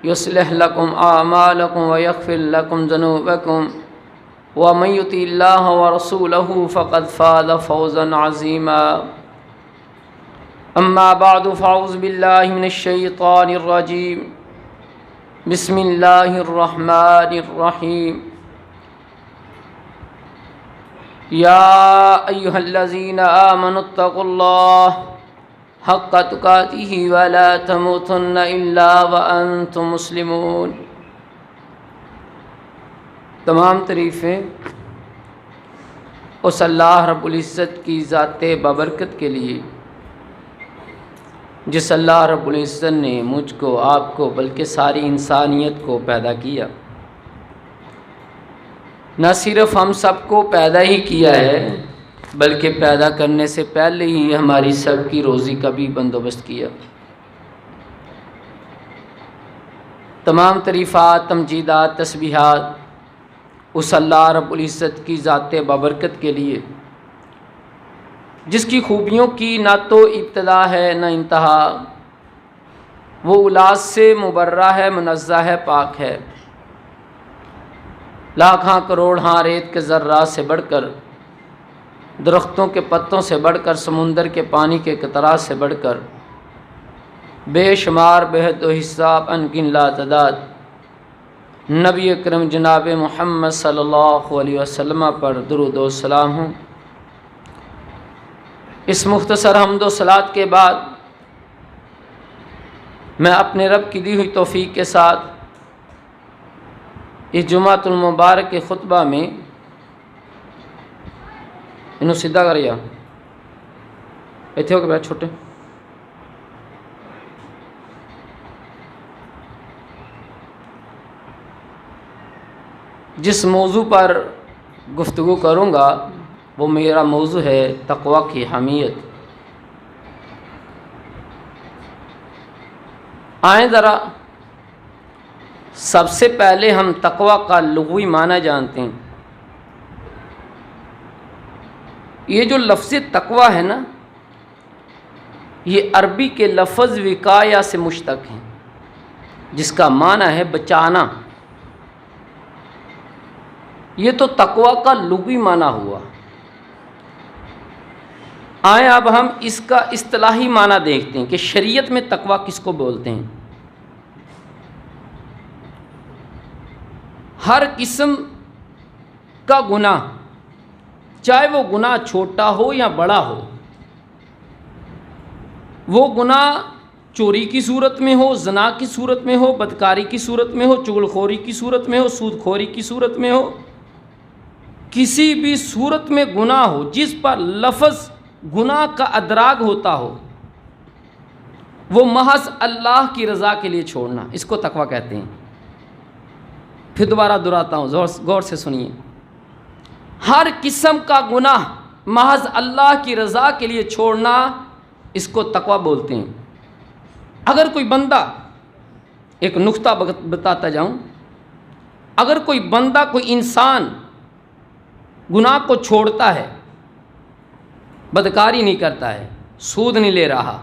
يصلح لكم أعمالكم ويغفر لكم ذنوبكم ومن يطع الله ورسوله فقد فاز فوزا عظيما. أما بعد فأعوذ بالله من الشيطان الرجيم. بسم الله الرحمن الرحيم. يا أيها الذين آمنوا اتقوا الله حق تقاته ولا تموتن إلا وأنتم مسلمون. تمام تعریفیں اس اللہ رب العزت کی ذات بابرکت کے لیے جس اللہ رب العزت نے مجھ کو، آپ کو، بلکہ ساری انسانیت کو پیدا کیا. نہ صرف ہم سب کو پیدا ہی کیا ہے بلکہ پیدا کرنے سے پہلے ہی ہماری سب کی روزی کا بھی بندوبست کیا. تمام تعریفات، تمجیدات، تسبیحات اس اللہ رب العزت کی ذات بابرکت کے لیے جس کی خوبیوں کی نہ تو ابتدا ہے نہ انتہا. وہ اولاد سے مبرہ ہے، منزہ ہے، پاک ہے. لاکھاں کروڑاں ریت کے ذرات سے بڑھ کر، درختوں کے پتوں سے بڑھ کر، سمندر کے پانی کے قطرات سے بڑھ کر، بے شمار بے حد و حساب انگن لا تعداد نبی اکرم جناب محمد صلی اللہ علیہ وسلم پر درود و سلام ہوں. اس مختصر حمد و صلات کے بعد میں اپنے رب کی دی ہوئی توفیق کے ساتھ اس جمعۃ المبارک کے خطبہ میں انہوں سیدھا کریا ایتھے ہو کے بیٹھ چھوٹے جس موضوع پر گفتگو کروں گا وہ میرا موضوع ہے تقوی کی اہمیت. آئیں ذرا سب سے پہلے ہم تقوی کا لغوی معنی جانتے ہیں. یہ جو لفظ تقوی ہے نا، یہ عربی کے لفظ وقایا سے مشتق ہیں جس کا معنی ہے بچانا. یہ تو تقوی کا لغوی معنی ہوا. آئیں اب ہم اس کا اصطلاحی معنی دیکھتے ہیں کہ شریعت میں تقوی کس کو بولتے ہیں. ہر قسم کا گناہ، چاہے وہ گناہ چھوٹا ہو یا بڑا ہو، وہ گناہ چوری کی صورت میں ہو، زنا کی صورت میں ہو، بدکاری کی صورت میں ہو، چغلخوری کی صورت میں ہو، سود خوری کی صورت میں ہو، کسی بھی صورت میں گناہ ہو جس پر لفظ گناہ کا ادراک ہوتا ہو، وہ محض اللہ کی رضا کے لیے چھوڑنا، اس کو تقوی کہتے ہیں. پھر دوبارہ دہراتا ہوں، غور سے سنیے. ہر قسم کا گناہ محض اللہ کی رضا کے لیے چھوڑنا، اس کو تقوی بولتے ہیں. اگر کوئی بندہ، ایک نقطہ بتاتا جاؤں، اگر کوئی بندہ، کوئی انسان گناہ کو چھوڑتا ہے، بدکاری نہیں کرتا ہے، سود نہیں لے رہا،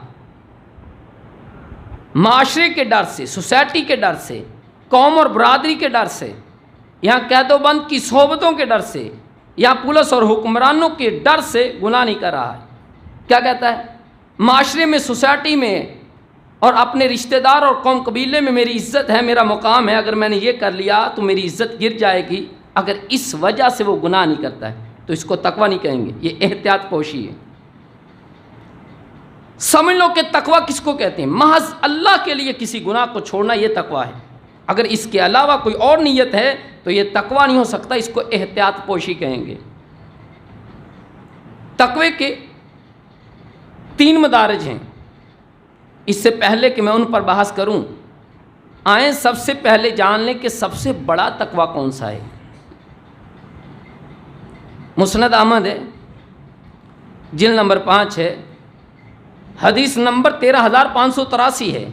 معاشرے کے ڈر سے، سوسائٹی کے ڈر سے، قوم اور برادری کے ڈر سے، یہاں قید و بند کی صحبتوں کے ڈر سے، یا پولیس اور حکمرانوں کے ڈر سے گناہ نہیں کر رہا ہے، کیا کہتا ہے؟ معاشرے میں، سوسائٹی میں اور اپنے رشتہ دار اور قوم قبیلے میں میری عزت ہے، میرا مقام ہے، اگر میں نے یہ کر لیا تو میری عزت گر جائے گی. اگر اس وجہ سے وہ گناہ نہیں کرتا ہے تو اس کو تقوی نہیں کہیں گے، یہ احتیاط پوشی ہے. سمجھ لو کہ تقوی کس کو کہتے ہیں؟ محض اللہ کے لیے کسی گناہ کو چھوڑنا، یہ تقوی ہے. اگر اس کے علاوہ کوئی اور نیت ہے تو یہ تقوی نہیں ہو سکتا، اس کو احتیاط پوشی کہیں گے. تقوی کے 3 مدارج ہیں. اس سے پہلے کہ میں ان پر بحث کروں، آئیں سب سے پہلے جان لیں کہ سب سے بڑا تقوی کون سا ہے. مسند احمد ہے، جلد نمبر 5 ہے، حدیث نمبر 13583 ہے.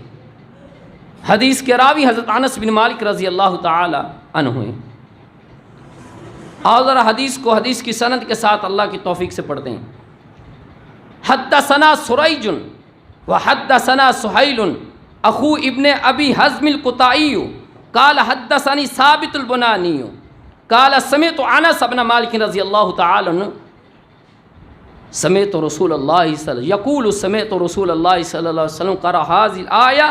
حدیث کے راوی حضرت انس بن مالک رضی اللہ تعالی عنہ ہیں. اور ذرا حدیث کو حدیث کی سند کے ساتھ اللہ کی توفیق سے پڑھتے ہیں. حدثنا سریج وحدثنا سہیل اخو ابن ابی حزم القطائی قال حدثني ثابت البنانی قال سمعت انس بن مالک رضی اللہ تعالی عنہ سمعت رسول اللہ یقول سمعت رسول اللہ صلی اللہ علیہ وسلم قرأ هذه الآية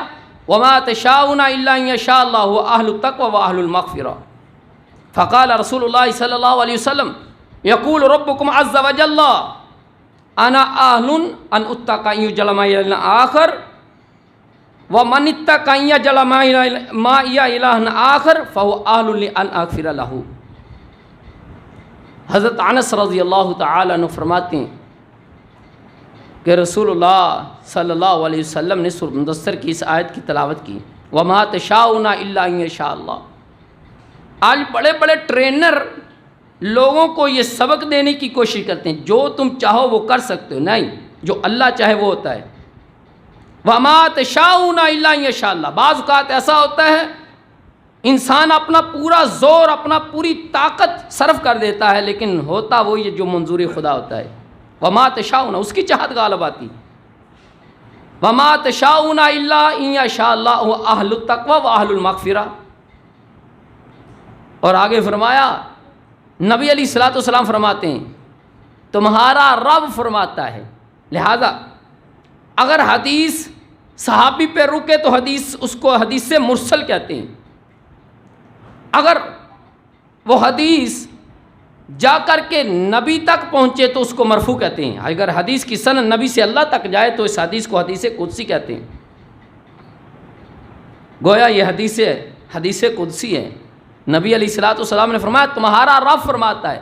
وما تشاءون الا ان يشاء الله واهل التقوى واهل المغفرة فقال رسول الله صلى الله عليه وسلم يقول ربكم عز وجل انا اهل ان اتقى ان يجعل معي الاخر ومن اتقى ان يجعل معي الها اخر فهو اهل لان اغفر له. حضرت انس رضی اللہ تعالی عنہ فرماتے ہیں کہ رسول اللہ صلی اللہ علیہ وسلم نے سورۃ مدثر کی اس آیت کی تلاوت کی وما تشاءون الا ان یشاء اللہ. آج بڑے بڑے ٹرینر لوگوں کو یہ سبق دینے کی کوشش کرتے ہیں جو تم چاہو وہ کر سکتے ہو، نہیں، جو اللہ چاہے وہ ہوتا ہے. وما تشاءون الا ان یشاء اللہ. بعض اوقات ایسا ہوتا ہے انسان اپنا پورا زور اپنا پوری طاقت صرف کر دیتا ہے لیکن ہوتا وہ یہ جو منظور خدا ہوتا ہے. وما تشاءون اس کی چاہت غالب آتی. وما تشاءون الا ان یشاء اللہ واہل التقوی واہل المغفرہ. اور آگے فرمایا نبی علیہ الصلوۃ والسلام فرماتے ہیں تمہارا رب فرماتا ہے. لہذا اگر حدیث صحابی پہ رکے تو حدیث اس کو حدیث سے مرسل کہتے ہیں. اگر وہ حدیث جا کر کے نبی تک پہنچے تو اس کو مرفوع کہتے ہیں. اگر حدیث کی سند نبی سے اللہ تک جائے تو اس حدیث کو حدیث قدسی کہتے ہیں. گویا یہ حدیث قدسی ہے. نبی علیہ الصلوۃ والسلام نے فرمایا تمہارا رب فرماتا ہے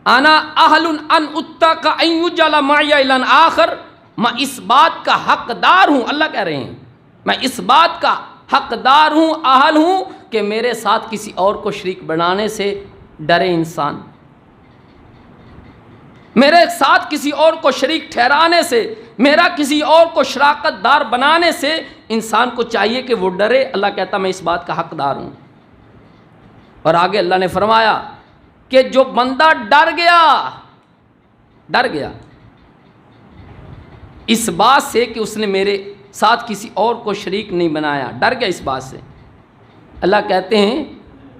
انا اہل ان اتقى ان يجعل معي الها آخر. میں اس بات کا حقدار ہوں، اللہ کہہ رہے ہیں میں اس بات کا حقدار ہوں، اہل ہوں کہ میرے ساتھ کسی اور کو شریک بنانے سے ڈرے انسان. میرے ساتھ کسی اور کو شریک ٹھہرانے سے، میرا کسی اور کو شراکت دار بنانے سے انسان کو چاہیے کہ وہ ڈرے. اللہ کہتا میں اس بات کا حقدار ہوں. اور آگے اللہ نے فرمایا کہ جو بندہ ڈر گیا اس بات سے کہ اس نے میرے ساتھ کسی اور کو شریک نہیں بنایا، ڈر گیا اس بات سے، اللہ کہتے ہیں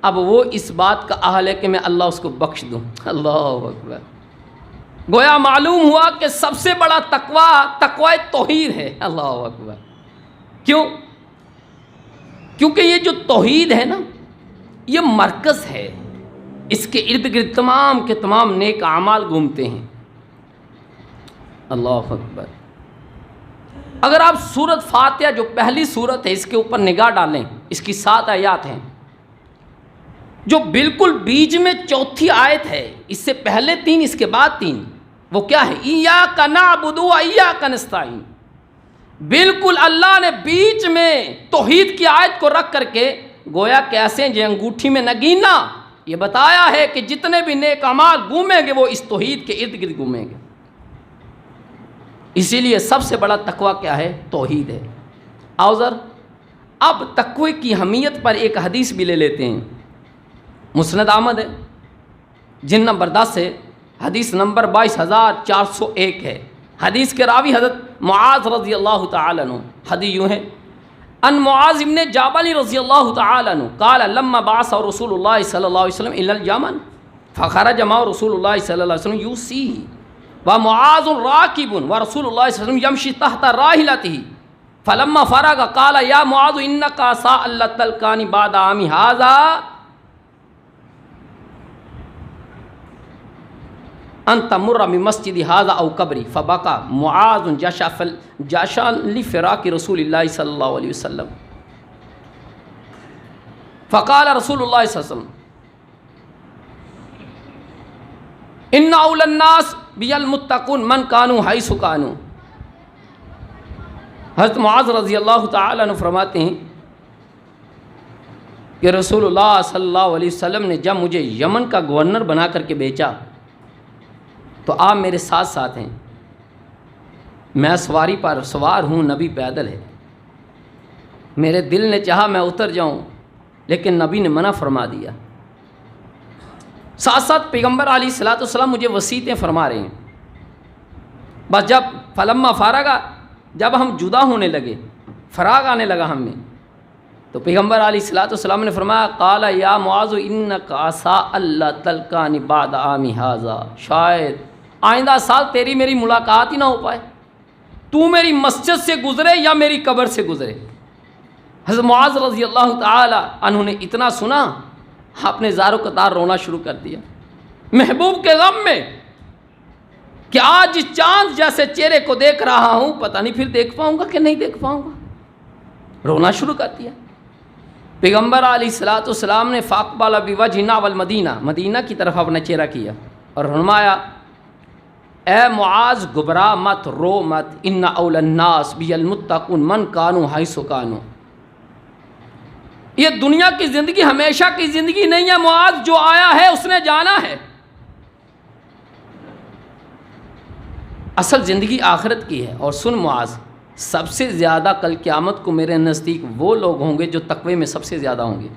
اب وہ اس بات کا اہل ہے کہ میں اللہ اس کو بخش دوں. اللہ اکبر. گویا معلوم ہوا کہ سب سے بڑا تقوی توحید ہے. اللہ اکبر. کیوں؟ کیونکہ یہ جو توحید ہے نا یہ مرکز ہے، اس کے ارد گرد تمام کے تمام نیک اعمال گھومتے ہیں. اللہ اکبر. اگر آپ سورۃ فاتحہ جو پہلی سورت ہے اس کے اوپر نگاہ ڈالیں، اس کی 7 آیات ہیں، جو بالکل بیچ میں چوتھی آیت ہے، اس سے پہلے 3 اس کے بعد 3، وہ کیا ہے؟ ایاک نعبد و ایاک نستعین. بالکل اللہ نے بیچ میں توحید کی آیت کو رکھ کر کے گویا کیسے جو انگوٹھی میں نگینا یہ بتایا ہے کہ جتنے بھی نیک اعمال گھومیں گے وہ اس توحید کے ارد گرد گھومیں گے. اسی لیے سب سے بڑا تقوی کیا ہے؟ توحید ہے. آؤ ذرا اب تقوی کی اہمیت پر ایک حدیث بھی لے لیتے ہیں. مسند احمد ہے، جن نمبر 10 ہے، حدیث نمبر 22401 ہے. حدیث کے راوی حضرت معاذ رضی اللہ تعالی عنہ. حدیث یوں ہے ان معاذ ابن جبل رضی اللہ تعالی عنہ قال لما بعث رسول اللہ صلی اللہ علیہ وسلم الى اليمن فخرج مع رسول اللہ صلی اللہ علیہ وسلم یوصیہ ومعاذ راکب ورسول اللہ صلی اللہ علیہ وسلم یمشی تحت راحلته فلما فرغ قال یا معاذ انک سألت تلقانی بعد عامی ھذا ان تمر من مسجد ھذا او قبری فبکى معاذ جاشا لفراق رسول اللہ صلی اللہ علیہ وسلم فقال رسول اللہ صلی اللہ علیہ وسلم ان اول الناس بالمتقون من کانوا حیث کانوا. حضرت معاذ رضی اللہ تعالی عنہ فرماتے ہیں کہ رسول اللہ صلی اللہ علیہ وسلم نے جب مجھے یمن کا گورنر بنا کر کے بھیجا تو آپ میرے ساتھ ساتھ ہیں. میں سواری پر سوار ہوں، نبی پیدل ہے. میرے دل نے چاہا میں اتر جاؤں لیکن نبی نے منع فرما دیا. ساتھ ساتھ پیغمبر علیہ الصلوۃ والسلام مجھے وصیتیں فرما رہے ہیں. بس جب فلما فارغا جب ہم جدا ہونے لگے فراغ آنے لگا ہم میں. تو پیغمبر علیہ الصلوۃ والسلام نے فرمایا قال یا معاذ انک عسى اللہ تلقانی بعد عامی ھذا، شاید آئندہ سال تیری میری ملاقات ہی نہ ہو پائے، تو میری مسجد سے گزرے یا میری قبر سے گزرے. حضرت معاذ رضی اللہ تعالی عنہ نے اتنا سنا، آپ نے زار و قطار رونا شروع کر دیا محبوب کے غم میں کہ آج چاند جیسے چہرے کو دیکھ رہا ہوں، پتہ نہیں پھر دیکھ پاؤں گا کہ نہیں دیکھ پاؤں گا. رونا شروع کر دیا. پیغمبر علیہ الصلوۃ والسلام نے فاقبل بوجهنا والمدینہ، مدینہ کی طرف اپنا چہرہ کیا اور فرمایا اے معاذ گھبرا مت، رو مت، ان اول الناس بی المتقون من کانوا حیث کانوا. یہ دنیا کی زندگی ہمیشہ کی زندگی نہیں ہے معاذ، جو آیا ہے اس نے جانا ہے. اصل زندگی آخرت کی ہے. اور سن معاذ، سب سے زیادہ کل قیامت کو میرے نزدیک وہ لوگ ہوں گے جو تقوی میں سب سے زیادہ ہوں گے.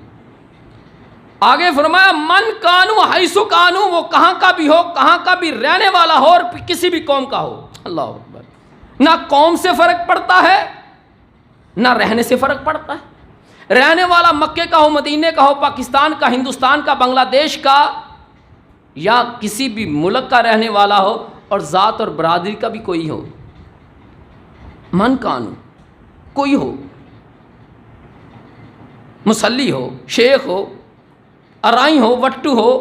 آگے فرمایا من کانوا حیث کانوا، وہ کہاں کا بھی ہو، کہاں کا بھی رہنے والا ہو اور کسی بھی قوم کا ہو. اللہ اکبر. نہ قوم سے فرق پڑتا ہے نہ رہنے سے فرق پڑتا ہے. رہنے والا مکے کا ہو، مدینے کا ہو، پاکستان کا، ہندوستان کا، بنگلہ دیش کا، یا کسی بھی ملک کا رہنے والا ہو اور ذات اور برادری کا بھی کوئی ہو. من کانو، کوئی ہو، مصلی ہو، شیخ ہو، ارائی ہو، وٹو ہو،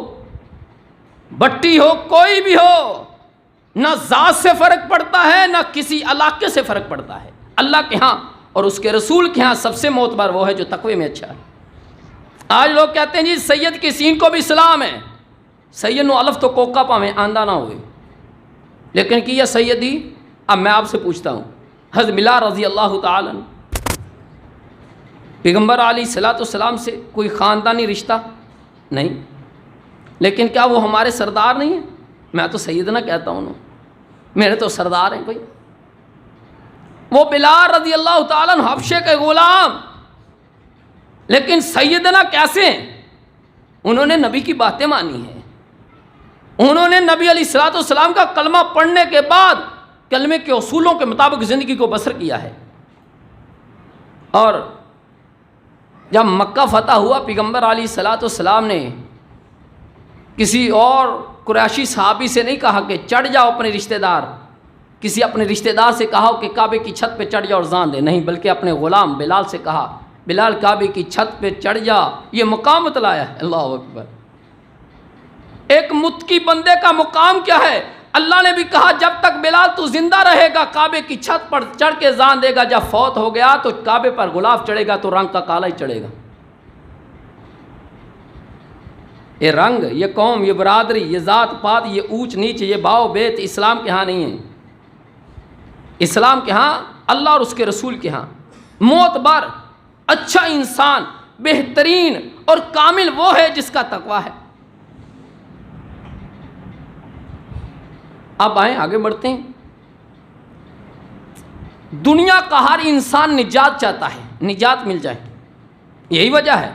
بٹی ہو، کوئی بھی ہو، نہ ذات سے فرق پڑتا ہے نہ کسی علاقے سے فرق پڑتا ہے. اللہ کے ہاں اور اس کے رسول کے ہاں سب سے معتبر وہ ہے جو تقوی میں اچھا ہے. آج لوگ کہتے ہیں جی سید کی سین کو بھی سلام ہے، سید نو الف تو کوکا پاویں آندہ نہ ہوئے، لیکن کیا سیدی. اب میں آپ سے پوچھتا ہوں، حضرت بلال رضی اللہ تعالی عنہ پیغمبر علیہ الصلوۃ والسلام سے کوئی خاندانی رشتہ نہیں، لیکن کیا وہ ہمارے سردار نہیں ہیں؟ میں تو سیدنا کہتا ہوں، میرے تو سردار ہیں بھائی. وہ بلال رضی اللہ تعالیٰ عنہ حبشے کے غلام، لیکن سیدنا کیسے ہیں؟ انہوں نے نبی کی باتیں مانی ہیں، انہوں نے نبی علیہ الصلوۃ والسلام کا کلمہ پڑھنے کے بعد کلمے کے اصولوں کے مطابق زندگی کو بسر کیا ہے. اور جب مکہ فتح ہوا، پیغمبر علیہ الصلوۃ والسلام نے کسی اور قریشی صحابی سے نہیں کہا کہ چڑھ جاؤ اپنے رشتہ دار، کسی اپنے رشتہ دار سے کہا کہ کعبے کی چھت پہ چڑھ جاؤ اور زان دے، نہیں، بلکہ اپنے غلام بلال سے کہا بلال کعبے کی چھت پہ چڑھ جا. یہ مقام بتلایا ہے. اللہ اکبر. ایک متقی بندے کا مقام کیا ہے؟ اللہ نے بھی کہا جب تک بلال تو زندہ رہے گا کعبے کی چھت پر چڑھ کے زان دے گا، جب فوت ہو گیا تو کعبے پر غلاف چڑھے گا تو رنگ کا کالا ہی چڑھے گا. یہ رنگ، یہ قوم، یہ برادری، یہ ذات پات، یہ اونچ نیچ، یہ باؤ بیت اسلام کے ہاں نہیں ہے. اسلام کے ہاں، اللہ اور اس کے رسول کے ہاں معتبر اچھا انسان، بہترین اور کامل وہ ہے جس کا تقویٰ ہے. اب آئیں آگے بڑھتے ہیں. دنیا کا ہر انسان نجات چاہتا ہے، نجات مل جائے. یہی وجہ ہے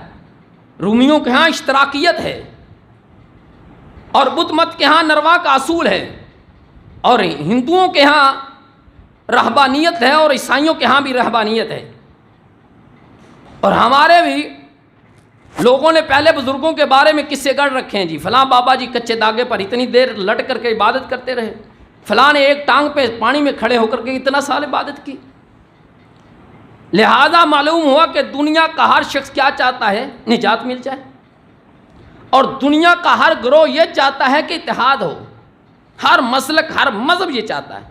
رومیوں کے ہاں اشتراکیت ہے اور بدھ مت کے ہاں نروا کا اصول ہے، اور ہندوؤں کے ہاں رہبانیت ہے اور عیسائیوں کے ہاں بھی رہبانیت ہے. اور ہمارے بھی لوگوں نے پہلے بزرگوں کے بارے میں قصے گڑھ رکھے ہیں جی، فلاں بابا جی کچے داغے پر اتنی دیر لٹ کر کے عبادت کرتے رہے، فلاں نے ایک ٹانگ پہ پانی میں کھڑے ہو کر کے اتنا سال عبادت کی. لہذا معلوم ہوا کہ دنیا کا ہر شخص کیا چاہتا ہے؟ نجات مل جائے. اور دنیا کا ہر گروہ یہ چاہتا ہے کہ اتحاد ہو، ہر مسلک، ہر مذہب یہ چاہتا ہے.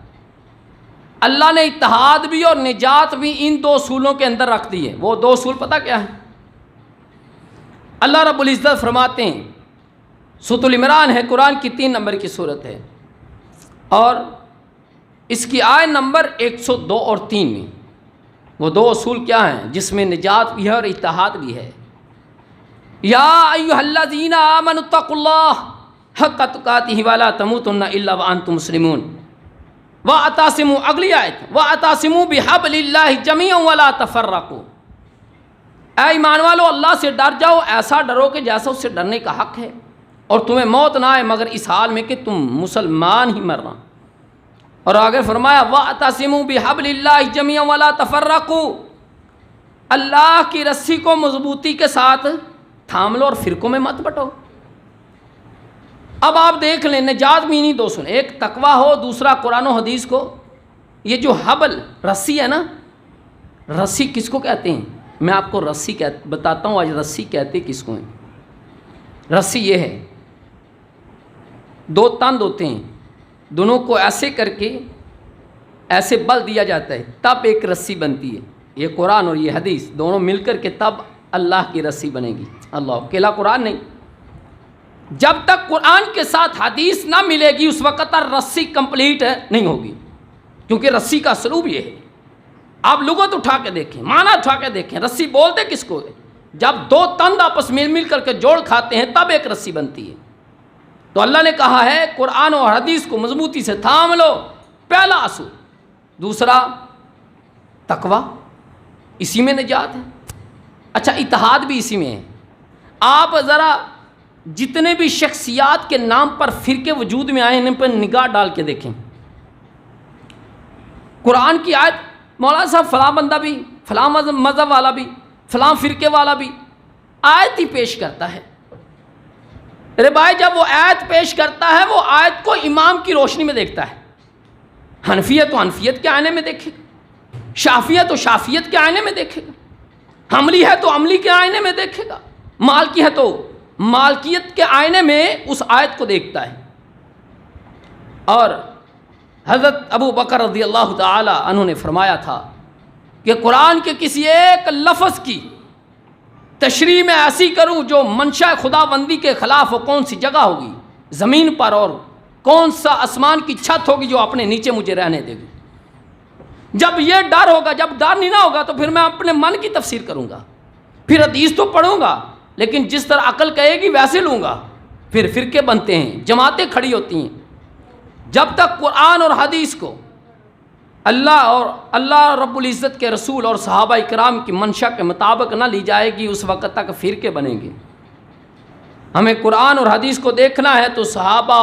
اللہ نے اتحاد بھی اور نجات بھی ان دو اصولوں کے اندر رکھ دی ہے. وہ دو اصول پتہ کیا ہے؟ اللہ رب العزت فرماتے ہیں، سورۃ العمران ہے، قرآن کی 3 نمبر کی صورت ہے، اور اس کی آیت نمبر 102 اور 3 میں وہ دو اصول کیا ہیں جس میں نجات بھی ہے اور اتحاد بھی ہے. یا ایھا الذین آمنوا اتقوا اللہ حق تقاتہ ولا تموتن الا وانتم مسلمون واعتصموا، اگلی آیت، واعتصموا بحبل اللہ جميعا ولا تفرقوا. اے ایمان والو اللہ سے ڈر جاؤ، ایسا ڈرو کہ جیسا اس سے ڈرنے کا حق ہے، اور تمہیں موت نہ آئے مگر اس حال میں کہ تم مسلمان ہی مرنا. اور آگے فرمایا واعتصموا بحبل اللہ جميعا ولا تفرقوا، اللہ کی رسی کو مضبوطی کے ساتھ تھام لو اور فرقوں میں مت بٹو۔ اب آپ دیکھ لیں، نجات بھی نہیں دو سن، ایک تقوی ہو، دوسرا قرآن و حدیث کو۔ یہ جو حبل رسی ہے نا، رسی کس کو کہتے ہیں؟ میں آپ کو رسی بتاتا ہوں آج رسی کہتے کس کو ہیں۔ رسی یہ ہے، دو تند ہوتے ہیں، دونوں کو ایسے کر کے ایسے بل دیا جاتا ہے، تب ایک رسی بنتی ہے۔ یہ قرآن اور یہ حدیث دونوں مل کر کے تب اللہ کی رسی بنے گی۔ اللہ، اکیلا قرآن نہیں، جب تک قرآن کے ساتھ حدیث نہ ملے گی اس وقت تک رسی کمپلیٹ نہیں ہوگی، کیونکہ رسی کا اسلوب یہ ہے۔ آپ لغت اٹھا کے دیکھیں، معنی اٹھا کے دیکھیں، رسی بولتے کس کو ہے؟ جب دو تند آپس مل کر کے جوڑ کھاتے ہیں تب ایک رسی بنتی ہے۔ تو اللہ نے کہا ہے قرآن اور حدیث کو مضبوطی سے تھام لو، پہلا اصول۔ دوسرا تقوی، اسی میں نجات ہے۔ اچھا، اتحاد بھی اسی میں ہے۔ آپ ذرا جتنے بھی شخصیات کے نام پر فرقے وجود میں آئے ہیں ان پر نگاہ ڈال کے دیکھیں۔ قرآن کی آیت، مولانا صاحب فلاں بندہ بھی، فلاں مذہب والا بھی، فلاں فرقے والا بھی آیت ہی پیش کرتا ہے۔ ارے بھائی، جب وہ آیت پیش کرتا ہے وہ آیت کو امام کی روشنی میں دیکھتا ہے۔ حنفیت تو حنفیت کے آئینے میں دیکھے گا، شافعیت تو شافعیت کے آئینے میں دیکھے گا، حنبلی ہے تو حنبلی کے آئینے میں دیکھے گا، مالکی ہے تو مالکیت کے آئینے میں اس آیت کو دیکھتا ہے۔ اور حضرت ابو بکر رضی اللہ تعالی عنہ نے فرمایا تھا کہ قرآن کے کسی ایک لفظ کی تشریح میں ایسی کروں جو منشا خدا بندی کے خلاف ہو، کون سی جگہ ہوگی زمین پر اور کون سا آسمان کی چھت ہوگی جو اپنے نیچے مجھے رہنے دے گی۔ جب یہ ڈر ہوگا، جب ڈر نہیں نہ ہوگا تو پھر میں اپنے من کی تفسیر کروں گا، پھر حدیث تو پڑھوں گا لیکن جس طرح عقل کہے گی ویسے لوں گا۔ پھر فرقے بنتے ہیں، جماعتیں کھڑی ہوتی ہیں۔ جب تک قرآن اور حدیث کو اللہ رب العزت کے رسول اور صحابہ اکرام کی منشا کے مطابق نہ لی جائے گی اس وقت تک فرقے بنیں گے۔ ہمیں قرآن اور حدیث کو دیکھنا ہے تو صحابہ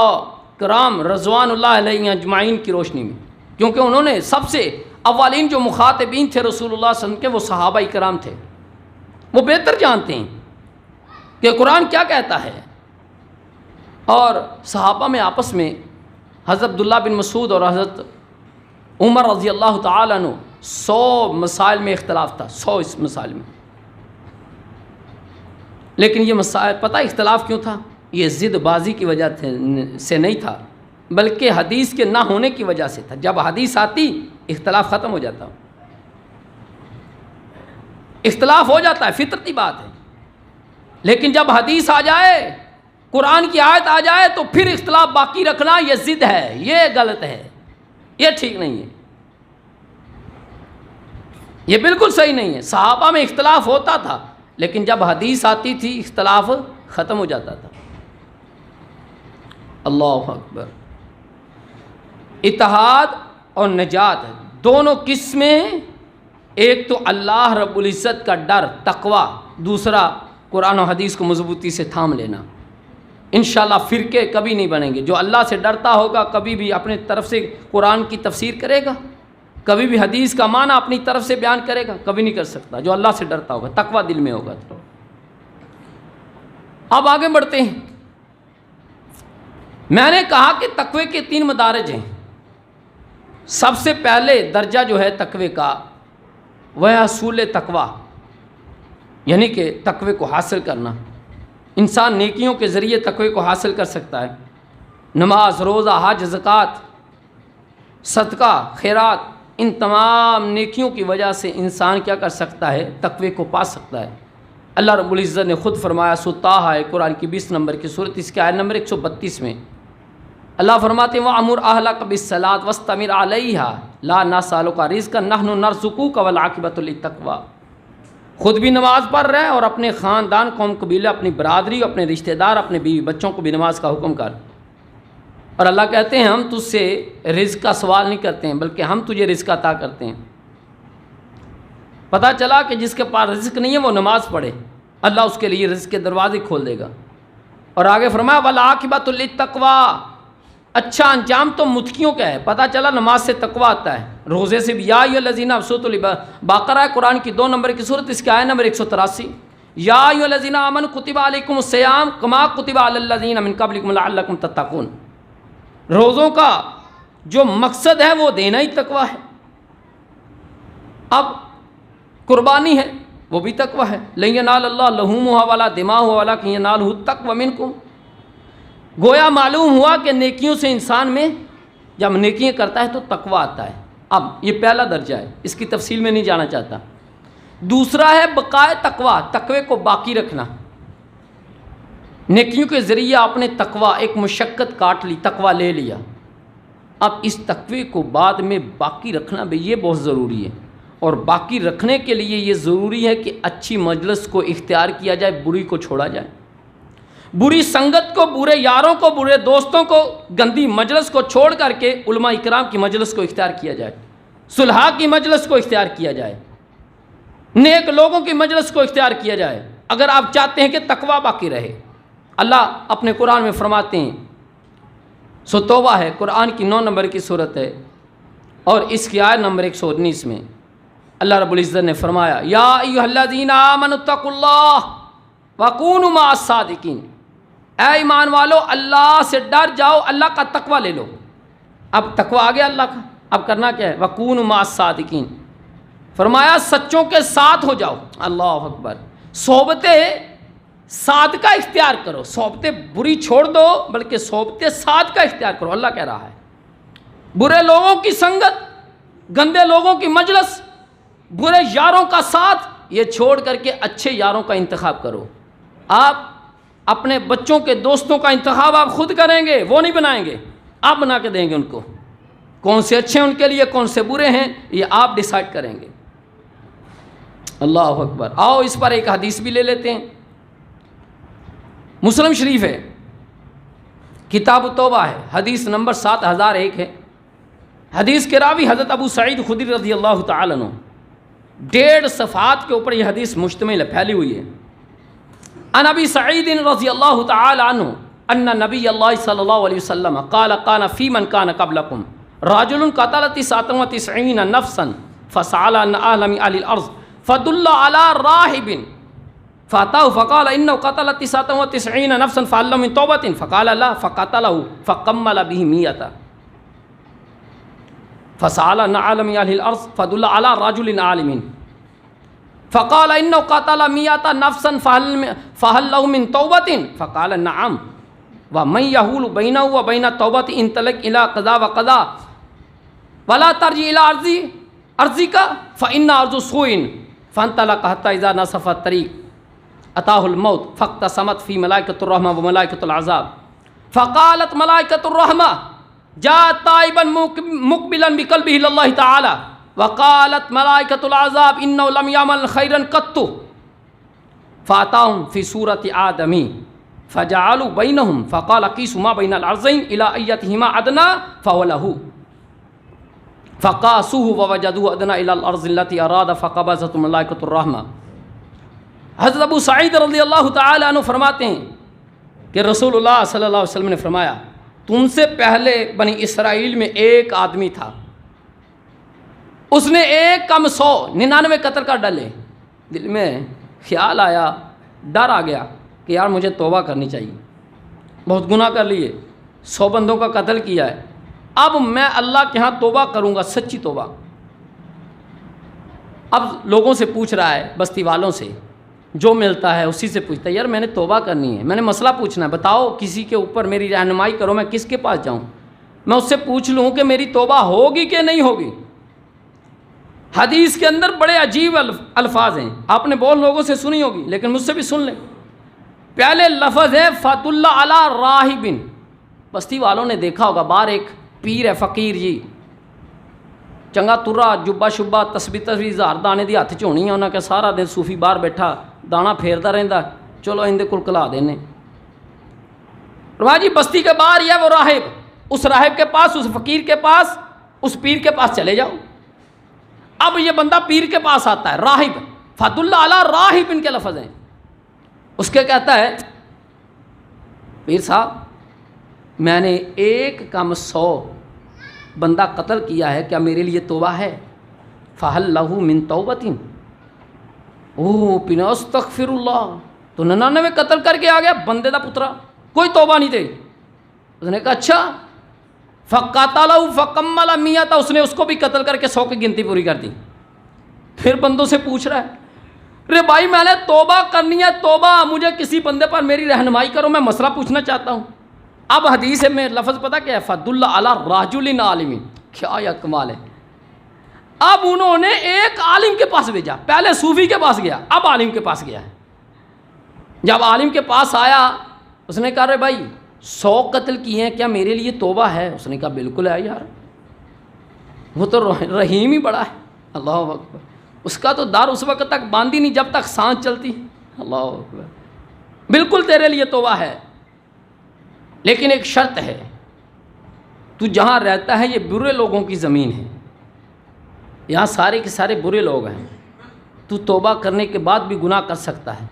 کرام رضوان اللہ علیہ اجمعین کی روشنی میں، کیونکہ انہوں نے سب سے اولین جو مخاطبین تھے رسول اللہ صلی اللہ علیہ وسلم کے، وہ صحابہ اکرام تھے۔ وہ بہتر جانتے ہیں کہ قرآن کیا کہتا ہے۔ اور صحابہ میں آپس میں حضرت عبداللہ بن مسعود اور حضرت عمر رضی اللہ تعالیٰ عنہ 100 مسائل میں اختلاف تھا، 100 اس مسائل میں۔ لیکن یہ مسائل پتہ اختلاف کیوں تھا؟ یہ ضد بازی کی وجہ سے نہیں تھا، بلکہ حدیث کے نہ ہونے کی وجہ سے تھا۔ جب حدیث آتی اختلاف ختم ہو جاتا، اختلاف ہو جاتا ہے، فطرتی بات ہے۔ لیکن جب حدیث آ جائے، قرآن کی آیت آ جائے تو پھر اختلاف باقی رکھنا یہ ضد ہے، یہ غلط ہے، یہ ٹھیک نہیں ہے، یہ بالکل صحیح نہیں ہے۔ صحابہ میں اختلاف ہوتا تھا لیکن جب حدیث آتی تھی اختلاف ختم ہو جاتا تھا۔ اللہ اکبر۔ اتحاد اور نجات دونوں قسمیں، ایک تو اللہ رب العزت کا ڈر تقوی، دوسرا قرآن و حدیث کو مضبوطی سے تھام لینا۔ انشاءاللہ فرقے کبھی نہیں بنیں گے۔ جو اللہ سے ڈرتا ہوگا کبھی بھی اپنے طرف سے قرآن کی تفسیر کرے گا، کبھی بھی حدیث کا معنی اپنی طرف سے بیان کرے گا، کبھی نہیں کر سکتا۔ جو اللہ سے ڈرتا ہوگا، تقوی دل میں ہوگا۔ تو اب آگے بڑھتے ہیں۔ میں نے کہا کہ تقوی کے 3 مدارج ہیں۔ سب سے پہلے درجہ جو ہے تقوی کا وہ ہے حصول تقوی، یعنی کہ تقوی کو حاصل کرنا۔ انسان نیکیوں کے ذریعے تقوی کو حاصل کر سکتا ہے۔ نماز، روزہ، حج، زکوٰۃ، صدقہ، خیرات، ان تمام نیکیوں کی وجہ سے انسان کیا کر سکتا ہے؟ تقوی کو پا سکتا ہے۔ اللہ رب العزت نے خود فرمایا، سورۃ طٰہٰ ہے قرآن کی 20 نمبر کی سورت، اس کی آیت نمبر 132 میں اللہ فرماتے ہیں وَأْمُرْ أَهْلَكَ بِالصَّلَاةِ وَاسْتَمِرْ عَلَيْهَا لَا نَسْأَلُكَ رِزْقًا نَحْنُ نَرْزُقُكَ وَالْعَاقِبَةُ لِلتَّقْوَىٰ۔ خود بھی نماز پڑھ رہے اور اپنے خاندان، قوم، قبیلے، اپنی برادری، اپنے رشتہ دار، اپنے بیوی بچوں کو بھی نماز کا حکم کر۔ اور اللہ کہتے ہیں ہم تجھ سے رزق کا سوال نہیں کرتے ہیں بلکہ ہم تجھے رزق عطا کرتے ہیں۔ پتہ چلا کہ جس کے پاس رزق نہیں ہے وہ نماز پڑھے، اللہ اس کے لیے رزق کے دروازے کھول دے گا۔ اور آگے فرمایا وَالْعَاقِبَةُ لِلتَّقْوَىٰ، اچھا انجام تو متقیوں کا ہے. پتہ چلا نماز سے تقویٰ آتا ہے, روزے سے بھی. یا ایھا الذین آمنوا باقرہ قرآن کی 2 نمبر کی صورت, اس کی آیت نمبر 183. یا ایھا الذین آمنوا کتب علیکم الصیام کما کتب علی الذین من قبلکم لعلکم تتقون. روزوں کا جو مقصد ہے وہ دینا ہی تقویٰ ہے. اب قربانی ہے وہ بھی تقویٰ ہے. لن ینال اللہ لحومھا ولا دماؤھا ولکن ینالہ التقوی منکم. گویا معلوم ہوا کہ نیکیوں سے انسان میں جب نیکیاں کرتا ہے تو تقویٰ آتا ہے. اب یہ پہلا درجہ ہے, اس کی تفصیل میں نہیں جانا چاہتا. دوسرا ہے بقائے تقویٰ, تقوی کو باقی رکھنا. نیکیوں کے ذریعے آپ نے تقویٰ, ایک مشقت کاٹ لی, تقویٰ لے لیا. اب اس تقوی کو بعد میں باقی رکھنا بھی یہ بہت ضروری ہے. اور باقی رکھنے کے لیے یہ ضروری ہے کہ اچھی مجلس کو اختیار کیا جائے, بری کو چھوڑا جائے. بری سنگت کو, برے یاروں کو, برے دوستوں کو, گندی مجلس کو چھوڑ کر کے علماء اکرام کی مجلس کو اختیار کیا جائے, صلحاء کی مجلس کو اختیار کیا جائے, نیک لوگوں کی مجلس کو اختیار کیا جائے, اگر آپ چاہتے ہیں کہ تقویٰ باقی رہے. اللہ اپنے قرآن میں فرماتے ہیں, سو توبہ ہے, قرآن کی 9 نمبر کی صورت ہے اور اس کی آیت نمبر 119 میں اللہ رب العزت نے فرمایا, یا ایھا الذین آمنوا اتقوا اللہ وکونوا مع الصادقین. اے ایمان والو اللہ سے ڈر جاؤ, اللہ کا تقویٰ لے لو. اب تقویٰ آ گیا اللہ کا, اب کرنا کیا ہے؟ وکونوا مع الصادقین. فرمایا سچوں کے ساتھ ہو جاؤ. اللہ اکبر. صحبت صادقہ اختیار کرو, صحبت بری چھوڑ دو بلکہ صحبت صادقہ اختیار کرو. اللہ کہہ رہا ہے برے لوگوں کی سنگت, گندے لوگوں کی مجلس, برے یاروں کا ساتھ یہ چھوڑ کر کے اچھے یاروں کا انتخاب کرو. آپ اپنے بچوں کے دوستوں کا انتخاب آپ خود کریں گے, وہ نہیں بنائیں گے, آپ بنا کے دیں گے ان کو. کون سے اچھے ہیں ان کے لیے, کون سے برے ہیں, یہ آپ ڈیسائیڈ کریں گے. اللہ اکبر. آؤ اس پر ایک حدیث بھی لے لیتے ہیں. مسلم شریف ہے, کتاب التوبہ ہے, حدیث نمبر 7001 ہے. حدیث کے راوی حضرت ابو سعید خدری رضی اللہ تعالیٰ عنہ. 1.5 صفحات کے اوپر یہ حدیث مشتمل ہے, پھیلی ہوئی ہے. عن ابی سعید رضی اللہ تعالی عنہ ان نبی اللہ صلی اللہ علیہ وسلم قال كان في من كان قبلكم رجل قتل 99 نفسا فسأل عن اعلم اهل الارض فدل على راهب فاتاه فقال انه قتل 99 نفسا فهل من توبة فقال لا فقتله فكمل به 100 فسأل عن اعلم اهل الارض فدل على رجل عالم فقال انه قتل 100 نفسا فهل له من توبة فقال نعم ومن يحول بينه وبين التوبة انطلق الى قضاء وقضاء ولا ترجع الى ارضك فان ارض سوء فانطلق حتى اذا نصف الطريق اتاه الموت فاقتسمت في ملائكة الرحمة وملائكة العذاب فقالت ملائكة الرحمة جاء تائبا مقبلا بقلبه الى الله تعالى وقالت ملائكة العذاب انه لم يعمل خيرا قط فاتاهم في سورة آدم فجعلوا بينهم فقال قيسوا ما بين الارضين الى ايتهما ادنى فهو له فقاسوه ووجدوه ادنى الى الارض التي اراد فقبضته ملائكة الرحمة. حضرت ابو سعید رضی اللہ تعالی عنہ فرماتے ہیں کہ رسول اللہ صلی اللہ علیہ وسلم نے فرمایا تم سے پہلے بنی اسرائیل میں ایک آدمی تھا, اس نے 1 کم 199 قتل کر ڈالے. دل میں خیال آیا, ڈر آ گیا کہ یار مجھے توبہ کرنی چاہیے, بہت گناہ کر لیے, 100 بندوں کا قتل کیا ہے, اب میں اللہ کے ہاں توبہ کروں گا, سچی توبہ. اب لوگوں سے پوچھ رہا ہے, بستی والوں سے, جو ملتا ہے اسی سے پوچھتا ہے, یار میں نے توبہ کرنی ہے, میں نے مسئلہ پوچھنا ہے, بتاؤ کسی کے اوپر میری رہنمائی کرو, میں کس کے پاس جاؤں, میں اس سے پوچھ لوں کہ میری توبہ ہوگی کہ نہیں ہوگی. حدیث کے اندر بڑے عجیب الفاظ ہیں, آپ نے بہت لوگوں سے سنی ہوگی لیکن مجھ سے بھی سن لیں. پہلے لفظ ہے فَتُلَّ عَلَىٰ رَاہِبٍ. بستی والوں نے دیکھا ہوگا, باہر ایک پیر ہے, فقیر جی, چنگا ترا, جبا شبا, تسبیح زہر دانے دی ہاتھ چ ہونی ہے, انہاں کہ سارا دن صوفی باہر بیٹھا دانا پھیرتا رہندا, چلو اندے کول کلا دینے. جی بستی کے باہر یہ وہ راہب, اس راہب کے پاس, اس فقیر کے پاس, اس پیر کے پاس چلے جاؤ. اب یہ بندہ پیر کے پاس آتا ہے, راہب, فَتُلَّ عَلَىٰ رَاہِبٍ ان کے لفظ ہیں. اس کے کہتا ہے پیر صاحب میں نے ایک کم 100 بندہ قتل کیا ہے، کیا میرے لیے توبہ ہے؟ فَهَلْ لَهُ مِن تَوْبَةٍ پنا استغفر اللہ، تو 99 قتل کر کے آ گیا بندے دا پترا، کوئی توبہ نہیں تھی۔ اس نے کہا اچھا، فَقَاتَلَهُ فَقَمَّلَ مِيَّةَ، اس نے اس کو بھی قتل کر کے 100 کی گنتی پوری کر دی۔ پھر بندوں سے پوچھ رہا ہے، رے بھائی میں نے توبہ کرنی ہے، توبہ، مجھے کسی بندے پر میری رہنمائی کرو، میں مسئلہ پوچھنا چاہتا ہوں۔ اب حدیث میں لفظ پتہ کیا ہے؟ فَدُلَّ عَلَى رَجُلٍ عَالِمٍ، کیا یا کمال ہے۔ اب انہوں نے ایک عالم کے پاس بھیجا، پہلے صوفی کے پاس گیا، اب عالم کے پاس گیا ہے۔ جب عالم کے پاس آیا، اس نے کہا رے بھائی 100 قتل کیے ہیں، کیا میرے لیے توبہ ہے؟ اس نے کہا بالکل ہے یار، وہ تو رحیم ہی بڑا ہے۔ اللہ اکبر، اس کا تو دار اس وقت تک باندھی نہیں جب تک سانس چلتی۔ اللہ اکبر، بالکل تیرے لیے توبہ ہے، لیکن ایک شرط ہے، تو جہاں رہتا ہے یہ برے لوگوں کی زمین ہے، یہاں سارے کے سارے برے لوگ ہیں، تو توبہ کرنے کے بعد بھی گناہ کر سکتا ہے۔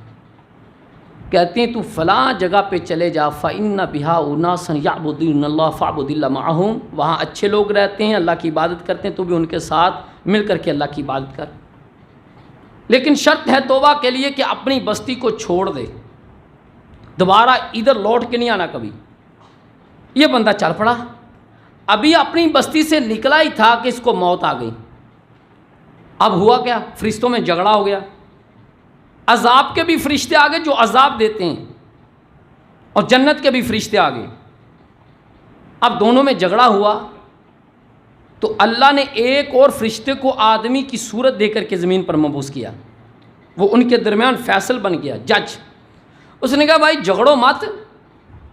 کہتے ہیں تو فلاں جگہ پہ چلے جا، فَإِنَّ بِهَا أُنَاسًا يَعْبُدُونَ اللَّهَ فَاعْبُدِ اللَّهَ مَعَهُمْ، وہاں اچھے لوگ رہتے ہیں، اللہ کی عبادت کرتے ہیں، تو بھی ان کے ساتھ مل کر کے اللہ کی عبادت کر۔ لیکن شرط ہے توبہ کے لیے کہ اپنی بستی کو چھوڑ دے، دوبارہ ادھر لوٹ کے نہیں آنا کبھی۔ یہ بندہ چل پڑا، ابھی اپنی بستی سے نکلا ہی تھا کہ اس کو موت آ گئی۔ اب ہوا کیا؟ فرشتوں میں جھگڑا ہو گیا، عذاب کے بھی فرشتے آ گئے جو عذاب دیتے ہیں، اور جنت کے بھی فرشتے آ گئے۔ اب دونوں میں جھگڑا ہوا تو اللہ نے ایک اور فرشتے کو آدمی کی صورت دے کر کے زمین پر مبعوث کیا، وہ ان کے درمیان فیصل بن گیا، جج۔ اس نے کہا بھائی جھگڑو مت،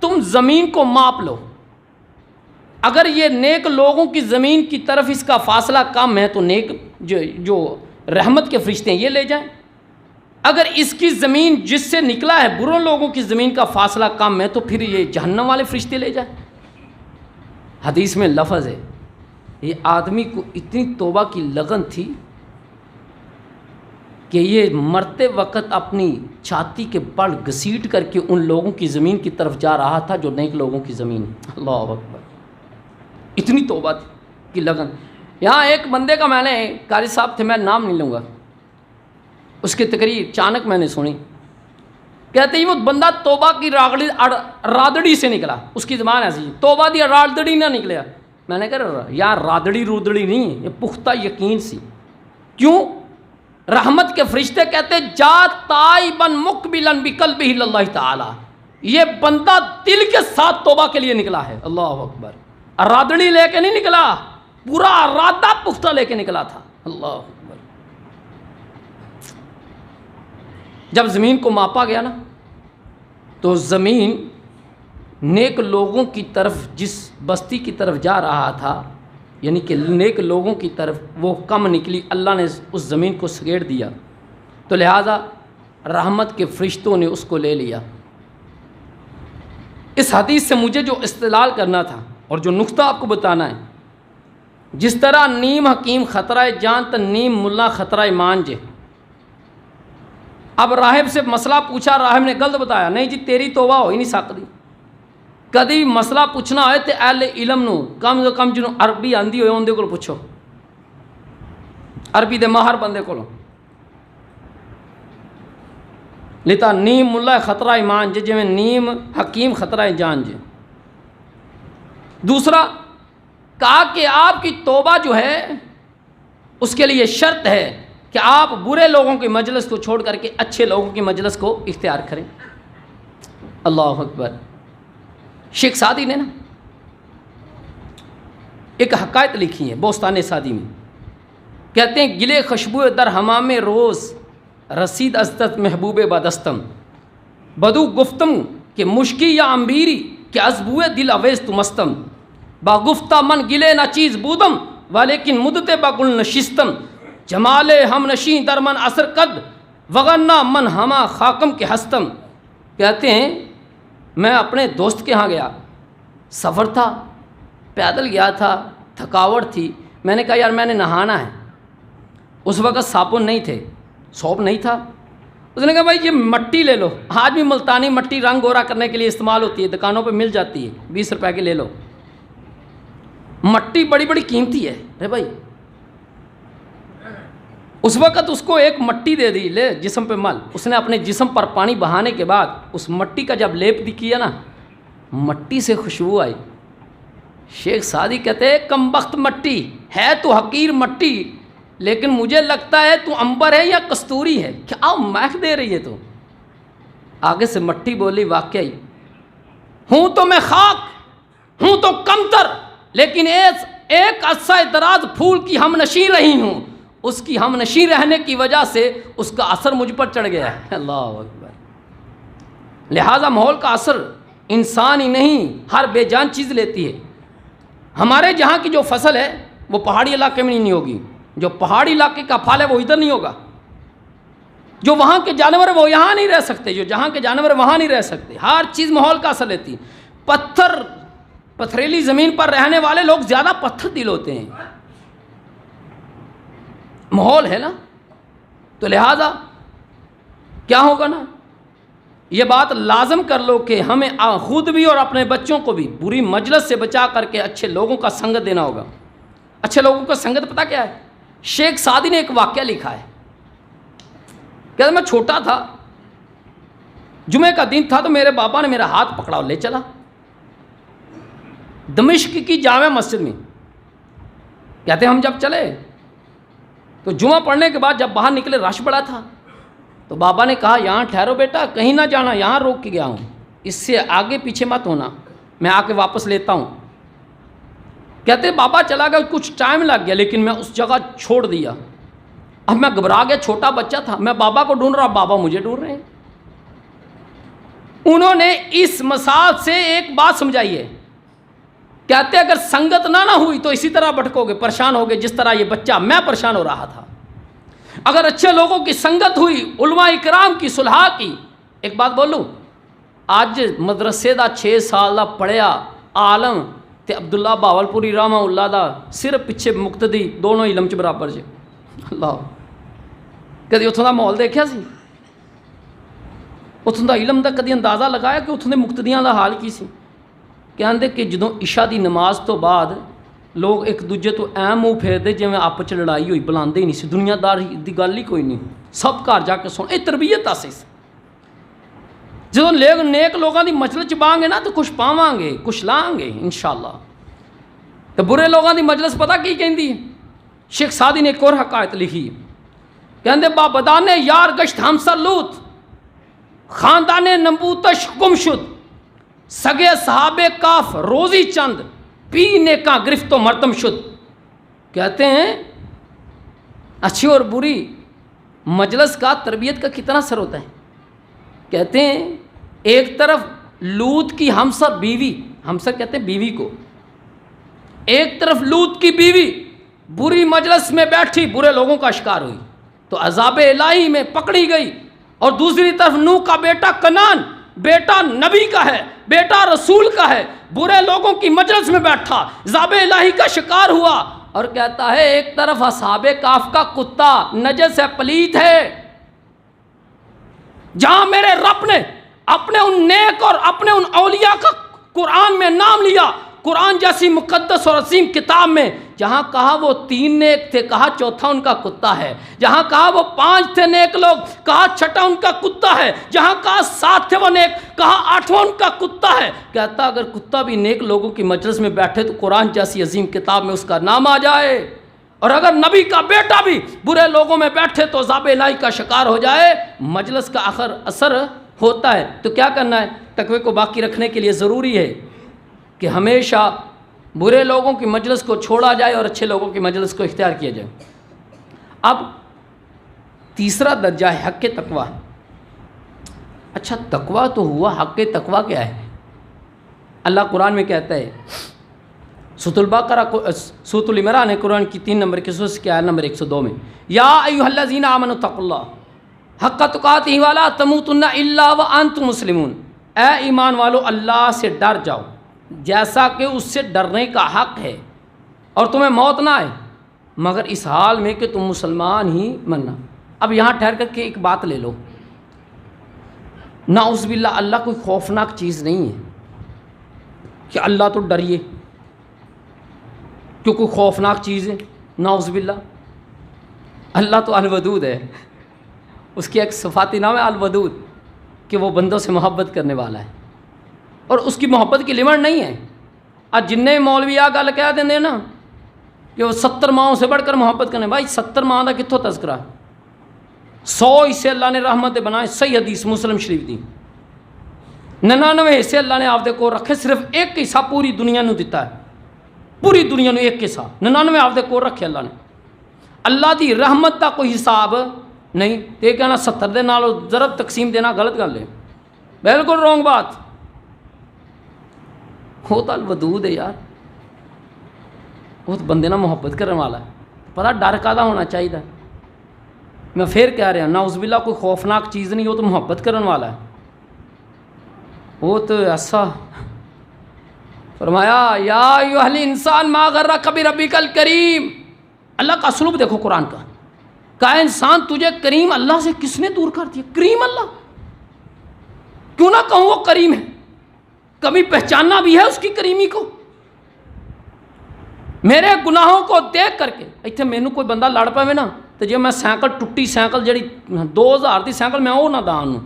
تم زمین کو ماپ لو، اگر یہ نیک لوگوں کی زمین کی طرف اس کا فاصلہ کم ہے تو نیک جو رحمت کے فرشتے ہیں یہ لے جائیں، اگر اس کی زمین جس سے نکلا ہے برے لوگوں کی زمین کا فاصلہ کم ہے تو پھر یہ جہنم والے فرشتے لے جائیں۔ حدیث میں لفظ ہے، یہ آدمی کو اتنی توبہ کی لگن تھی کہ یہ مرتے وقت اپنی چھاتی کے بڑ گھسیٹ کر کے ان لوگوں کی زمین کی طرف جا رہا تھا جو نیک لوگوں کی زمین۔ اللہ اکبر، اتنی توبہ کی لگن۔ یہاں ایک بندے کا میں نے، قاری صاحب تھے، میں نام نہیں لوں گا، اس کی تقریر اچانک میں نے سنی، کہتے ہیں وہ بندہ توبہ کی رادڑی سے نکلا، اس کی زبان ایسی، توبہ دی رادڑی نہ نکلیا۔ میں نے کہا یار رادڑی رودڑی نہیں، یہ پختہ یقین سی۔ کیوں؟ رحمت کے فرشتے کہتے جا تائبا مقبلا بقلبہ اللہ تعالی، یہ بندہ دل کے ساتھ توبہ کے لیے نکلا ہے۔ اللہ اکبر، رادڑی لے کے نہیں نکلا، پورا ارادہ پختہ لے کے نکلا تھا۔ اللہ اکبر۔ جب زمین کو ماپا گیا نا تو زمین نیک لوگوں کی طرف، جس بستی کی طرف جا رہا تھا، یعنی کہ نیک لوگوں کی طرف، وہ کم نکلی، اللہ نے اس زمین کو سگیڑ دیا، تو لہٰذا رحمت کے فرشتوں نے اس کو لے لیا۔ اس حدیث سے مجھے جو استدلال کرنا تھا اور جو نقطہ آپ کو بتانا ہے، جس طرح نیم حکیم خطرہ جان تو نیم ملا خطرہ مانجے۔ اب راہب سے مسئلہ پوچھا، راہب نے غلط بتایا، نہیں جی تیری توبہ ہو ہی نہیں سکتی۔ کدی مسئلہ پوچھنا ہوئے تو اہل علم نو کم از کم جنہوں عربی آندی ہوئے اندے کو پوچھو، عربی دے ماہر بندے کو لیتا نیم ملا خطرہ ایمان جے جی میں نیم حکیم خطرہ جان جے۔ دوسرا کہا کہ آپ کی توبہ جو ہے اس کے لیے شرط ہے کہ آپ برے لوگوں کی مجلس کو چھوڑ کر کے اچھے لوگوں کی مجلس کو اختیار کریں۔ اللہ اکبر۔ شیخ سعدی نے نا ایک حکایت لکھی ہے بوستان سعدی میں، کہتے ہیں گلے خوشبو در حمام روز رسید ازدت محبوب بدستم، بدو گفتم کہ مشکی یا امبیری کہ ازبوئے دل اویز تو مستم، با گفتہ من گلے نہ چیز بودم ولیکن مدت با گل نشستم، جمال ہم نشیں در من اثر قد وغنہ من ہما خاکم کے ہستم۔ کہتے ہیں میں اپنے دوست کے ہاں گیا، سفر تھا، پیدل گیا تھا، تھکاوٹ تھی، میں نے کہا یار میں نے نہانا ہے۔ اس وقت صابن نہیں تھے، سوپ نہیں تھا، اس نے کہا بھائی یہ مٹی لے لو، آج بھی ملتانی مٹی رنگ گورا کرنے کے لیے استعمال ہوتی ہے، دکانوں پہ مل جاتی ہے، 20 روپے کی لے لو، مٹی بڑی بڑی قیمتی ہے رے بھائی۔ اس وقت اس کو ایک مٹی دے دی، لے جسم پہ مل، اس نے اپنے جسم پر پانی بہانے کے بعد اس مٹی کا جب لیپ کیا نا، مٹی سے خوشبو آئی۔ شیخ سعدی کہتے ہیں کم بخت مٹی ہے تو حقیر مٹی، لیکن مجھے لگتا ہے تو عنبر ہے یا کستوری ہے، کیا مہک دے رہی ہے تو۔ آگے سے مٹی بولی واقعی ہوں تو میں خاک، ہوں تو کمتر، لیکن ایک عرصہ دراز پھول کی ہم نشیں رہی ہوں، اس کی ہم نشیں رہنے کی وجہ سے اس کا اثر مجھ پر چڑھ گیا ہے۔ اللہ اکبر۔ لہٰذا ماحول کا اثر انسان ہی نہیں ہر بے جان چیز لیتی ہے۔ ہمارے جہاں کی جو فصل ہے وہ پہاڑی علاقے میں نہیں ہوگی، جو پہاڑی علاقے کا پھل ہے وہ ادھر نہیں ہوگا، جو وہاں کے جانور وہ یہاں نہیں رہ سکتے، جو جہاں کے جانور وہاں نہیں رہ سکتے۔ ہر چیز ماحول کا اثر لیتی ہے۔ پتھریلی زمین پر رہنے والے لوگ زیادہ پتھر دل ہوتے ہیں، ماحول ہے نا، تو لہذا کیا ہوگا نا، یہ بات لازم کر لو کہ ہمیں خود بھی اور اپنے بچوں کو بھی بری مجلس سے بچا کر کے اچھے لوگوں کا سنگت دینا ہوگا۔ اچھے لوگوں کا سنگت پتہ کیا ہے؟ شیخ سعدی نے ایک واقعہ لکھا ہے، کہتا میں چھوٹا تھا، جمعے کا دن تھا تو میرے بابا نے میرا ہاتھ پکڑا اور لے چلا دمشق کی جامع مسجد میں۔ کہتے ہم جب چلے تو جمعہ پڑھنے کے بعد جب باہر نکلے رش بڑا تھا، تو بابا نے کہا یہاں ٹھہرو بیٹا، کہیں نہ جانا، یہاں روک کے گیا ہوں، اس سے آگے پیچھے مت ہونا، میں آ کے واپس لیتا ہوں۔ کہتے بابا چلا گیا، کچھ ٹائم لگ گیا لیکن میں اس جگہ چھوڑ دیا۔ اب میں گھبرا گیا، چھوٹا بچہ تھا، میں بابا کو ڈھونڈ رہا، بابا مجھے ڈھونڈ رہے ہیں۔ انہوں نے اس مثال سے ایک بات سمجھائی ہے، کہتے اگر سنگت نہ ہوئی تو اسی طرح بھٹکو گے، پریشان ہوگے، جس طرح یہ بچہ میں پریشان ہو رہا تھا۔ اگر اچھے لوگوں کی سنگت ہوئی، علماء اکرام کی، صلحاء کی۔ ایک بات بولوں، آج مدرسے دا 6 سال دا پڑھیا عالم تے عبداللہ باولپوری رحمہ اللہ دا صرف پیچھے مقتدی، دونوں علم چ برابر جے۔ اللہ کدی اتوں دا ماحول دیکھا سی؟ اتوں دا علم دا کدی اندازہ لگایا کہ اتوں دے مقتدیاں دا حال کی سی؟ کہندے کہ جدوں عشاء دی نماز تو بعد لوگ ایک دوجے تو ایم منہ پھیر دے جویں آپس چ لڑائی ہوئی، بلاندے ہی نہیں سی، دنیا دار دی گل ہی کوئی نہیں، سب گھر جا کے سن، یہ تربیت آسی۔ جدوں نیک لوگاں دی مجلس چ باں گے نا تو کچھ پاواں گے، کچھ لائیں گے انشاءاللہ۔ تو برے لوگاں دی مجلس پتہ کی کہندی ہے؟ شیخ سعدی نے ایک اور حکایت لکھی، کہندے بابدان یار گشت ہمسر لوت، خاندان نمبوتش گم شد، سگے صحاب کاف روزی چند، پی نیکاں گرفت و مرتم شد۔ کہتے ہیں اچھی اور بری مجلس کا تربیت کا کتنا اثر ہوتا ہے۔ کہتے ہیں ایک طرف لوط کی ہمسر بیوی، ہمسر کہتے ہیں بیوی کو، ایک طرف لوط کی بیوی بری مجلس میں بیٹھی برے لوگوں کا شکار ہوئی تو عذاب الہی میں پکڑی گئی، اور دوسری طرف نوح کا بیٹا کنان، بیٹا نبی کا ہے، بیٹا رسول کا ہے، برے لوگوں کی مجلس میں بیٹھا، عذاب الہی کا شکار ہوا، اور کہتا ہے ایک طرف اصحاب کاف کا کتا نجس ہے، پلیت ہے، جہاں میرے رب نے اپنے ان نیک اور اپنے ان اولیاء کا قرآن میں نام لیا، قرآن جیسی مقدس اور عظیم کتاب میں، جہاں کہا وہ 3 نیک تھے، کہا چوتھا ان کا کتا ہے، جہاں کہا وہ 5 تھے نیک لوگ، کہا چھٹا ان کا کتا ہے، جہاں کہا 7 تھے وہ نیک، کہا 8واں ان کا کتا ہے۔ کہتا اگر کتا بھی نیک لوگوں کی مجلس میں بیٹھے تو قرآن جیسی عظیم کتاب میں اس کا نام آ جائے، اور اگر نبی کا بیٹا بھی برے لوگوں میں بیٹھے تو عذاب الہی کا شکار ہو جائے۔ مجلس کا آخر اثر ہوتا ہے، تو کیا کرنا ہے؟ تقوی کو باقی رکھنے کے لیے ضروری ہے کہ ہمیشہ برے لوگوں کی مجلس کو چھوڑا جائے اور اچھے لوگوں کی مجلس کو اختیار کیا جائے۔ اب تیسرا درجہ ہے حق تقوی۔ اچھا تقوی تو ہوا، حق تقوی کیا ہے؟ اللہ قرآن میں کہتا ہے، سورۃ البقرہ، سورۃ العمران قرآن کی 3 نمبر کی سورت کی آیت نمبر 102 میں، یا ایھا الذین آمنوا اتقوا اللہ حق تقاتہ ولا تموتن الا وانتم مسلمون، اے ایمان والو اللہ سے ڈر جاؤ جیسا کہ اس سے ڈرنے کا حق ہے، اور تمہیں موت نہ آئے مگر اس حال میں کہ تم مسلمان ہی مرنا۔ اب یہاں ٹھہر کر کے ایک بات لے لو، نعوذ باللہ اللہ کوئی خوفناک چیز نہیں ہے کہ اللہ تو ڈریے کیوں کوئی خوفناک چیز ہے؟ نعوذ باللہ اللہ تو الودود ہے، اس کی ایک صفاتی نام ہے الودود کہ وہ بندوں سے محبت کرنے والا ہے، اور اس کی محبت کی لمٹ نہیں ہے۔ آج جن مولوی آ گل کہہ دیں نا کہ وہ 70 ماؤں سے بڑھ کر محبت کرنے، بھائی 70 ماں کا کتوں تذکرہ؟ 100 حصے اللہ نے رحمت بنائے، صحیح حدیث مسلم شریف دی، 99 حصے اللہ نے آپ دے کو رکھے، صرف ایک حصہ پوری دنیا نو دیتا ہے، پوری دنیا نو ایک حصہ، 99 آپ دے کو رکھے اللہ نے۔ اللہ دی رحمت کا کوئی حساب نہیں، تے کہنا 70 دے نال ضرب تقسیم دینا غلط گل ہے، بالکل رونگ بات۔ وہ تو الودود ہے یار، وہ تو بندے نہ محبت کرنے والا ہے، پتہ ڈر کادا ہونا چاہیے۔ میں پھر کہہ رہا نعوذ باللہ کوئی خوفناک چیز نہیں، وہ تو محبت کرنے والا ہے، وہ تو ایسا فرمایا یا ایھا الانسان ما غرک بربک الکریم۔ اللہ کا اسلوب دیکھو قرآن کا، کہا انسان تجھے کریم اللہ سے کس نے دور کر دیا؟ کریم اللہ، کیوں نہ کہوں وہ کریم ہے، کبھی پہچاننا بھی ہے اس کی کریمی کو۔ میرے گناہوں کو دیکھ کر کے اتنے مینوں کوئی بندہ لڑ پاوے نا تو جی میں سائیکل ٹوٹی سائیکل جڑی 2000 کی سائیکل میں وہ نہ داں انہوں،